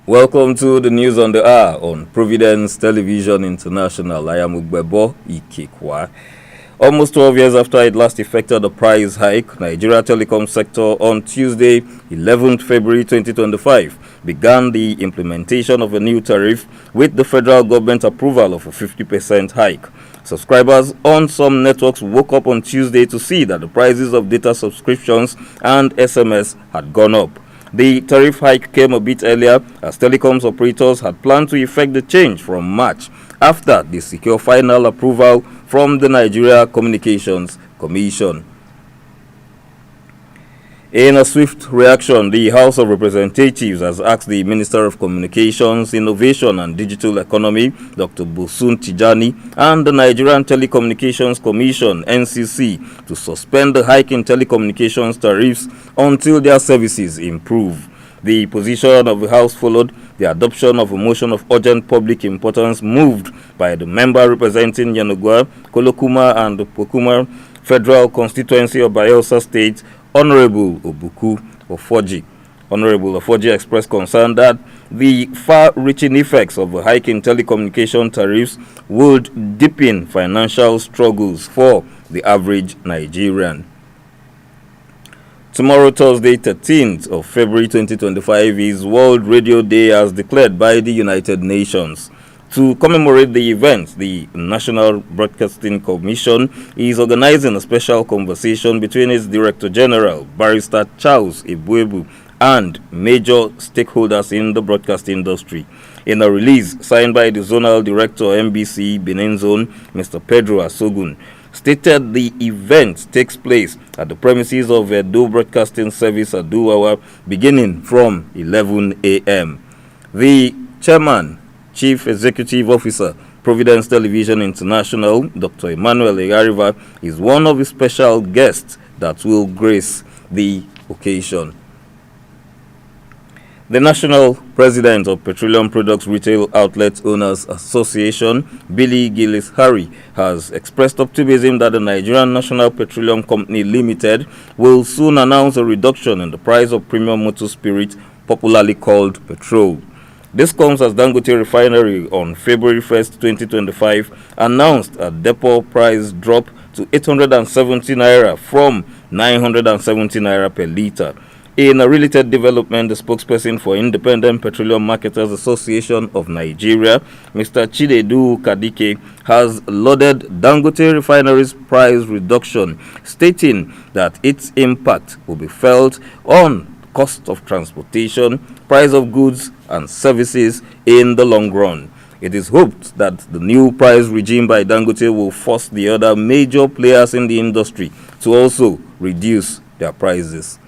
Welcome to the news on the hour on Providence Television International. I am Ugbebo Ikekwa. Almost 12 years after it last effected a price hike, Nigeria telecom sector on Tuesday, 11th February 2025, began the implementation of a new tariff with the federal government approval of a 50% hike. Subscribers on some networks woke up on Tuesday to see that the prices of data subscriptions and SMS had gone up. The tariff hike came a bit earlier as telecoms operators had planned to effect the change from March after they secure final approval from the Nigeria Communications Commission. In a swift reaction, the House of Representatives has asked the Minister of Communications, Innovation and Digital Economy, Dr. Bosun Tijani, and the Nigerian Telecommunications Commission, NCC, to suspend the hike in telecommunications tariffs until their services improve. The position of the House followed the adoption of a motion of urgent public importance moved by the member representing Yanagwa, Kolokuma, and the Pokuma Federal Constituency of Bayelsa State, Honorable Obuku Ofoji. Honorable Ofoji expressed concern that the far-reaching effects of a hike in telecommunication tariffs would deepen financial struggles for the average Nigerian. Tomorrow, Thursday, 13th of February 2025, is World Radio Day as declared by the United Nations. To commemorate the event, the National Broadcasting Commission is organizing a special conversation between its Director General, Barrister Charles Ebuebu, and major stakeholders in the broadcast industry. In a release signed by the Zonal Director MBC Benin Zone, Mr. Pedro Asogun, stated the event takes place at the premises of Edo Broadcasting Service Aduwawa beginning from 11 a.m. The chairman, Chief Executive Officer, Providence Television International, Dr. Emmanuel Egariva, is one of the special guests that will grace the occasion. The National President of Petroleum Products Retail Outlet Owners Association, Billy Gillis Harry, has expressed optimism that the Nigerian National Petroleum Company Limited will soon announce a reduction in the price of premium motor spirit, popularly called petrol. This comes as Dangote Refinery on February 1st, 2025, announced a depot price drop to 870 naira from 970 naira per litre. In a related development, the spokesperson for Independent Petroleum Marketers Association of Nigeria, Mr. Chinedu Kadike, has lauded Dangote Refinery's price reduction, stating that its impact will be felt on cost of transportation, price of goods and services in the long run. It is hoped that the new price regime by Dangote will force the other major players in the industry to also reduce their prices.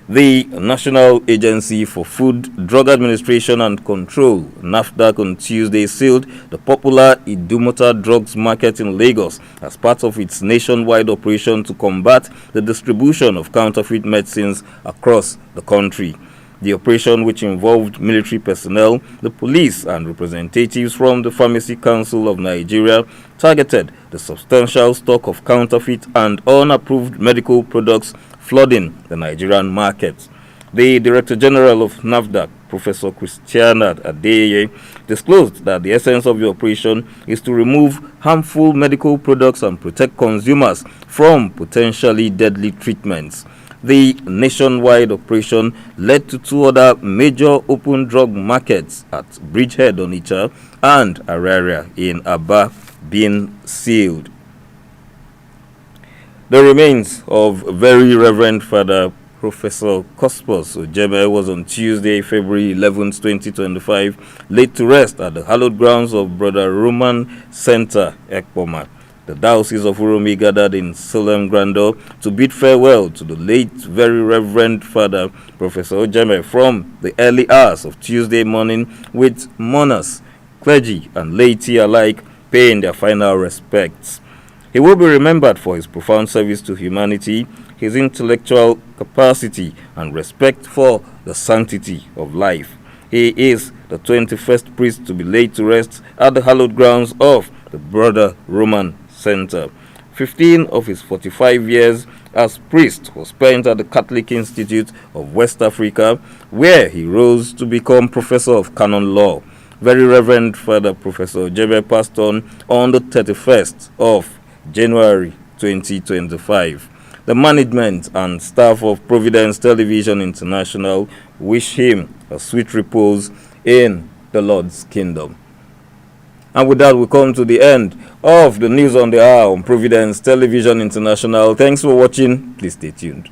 The National Agency for Food, Drug Administration and Control, Nafdac, on Tuesday sealed the popular Idumota drugs market in Lagos as part of its nationwide operation to combat the distribution of counterfeit medicines across the country. The operation, which involved military personnel, the police, and representatives from the Pharmacy Council of Nigeria, targeted the substantial stock of counterfeit and unapproved medical products flooding the Nigerian market. The Director General of Nafdac, Professor Christiana Adeye, disclosed that the essence of the operation is to remove harmful medical products and protect consumers from potentially deadly treatments. The nationwide operation led to two other major open drug markets at Bridgehead, Onitsha, and Araria in Aba being sealed. The remains of Very Reverend Father Professor Cospos Ojeme was on Tuesday, February 11, 2025, laid to rest at the hallowed grounds of Brother Roman Center, Ekpoma. The Diocese of Uromi gathered in solemn grandeur to bid farewell to the late Very Reverend Father Professor Ojeme from the early hours of Tuesday morning, with mourners, clergy, and laity alike paying their final respects. He will be remembered for his profound service to humanity, his intellectual capacity, and respect for the sanctity of life. He is the 21st priest to be laid to rest at the hallowed grounds of the Brother Roman Center. 15 of his 45 years as priest was spent at the Catholic Institute of West Africa, where he rose to become professor of canon law. Very Reverend Father Professor Jebe passed on the 31st of January 2025. The management and staff of Providence Television International wish him a sweet repose in the Lord's kingdom. And with that, we come to the end of the news on the hour on Providence Television International. Thanks for watching. Please stay tuned.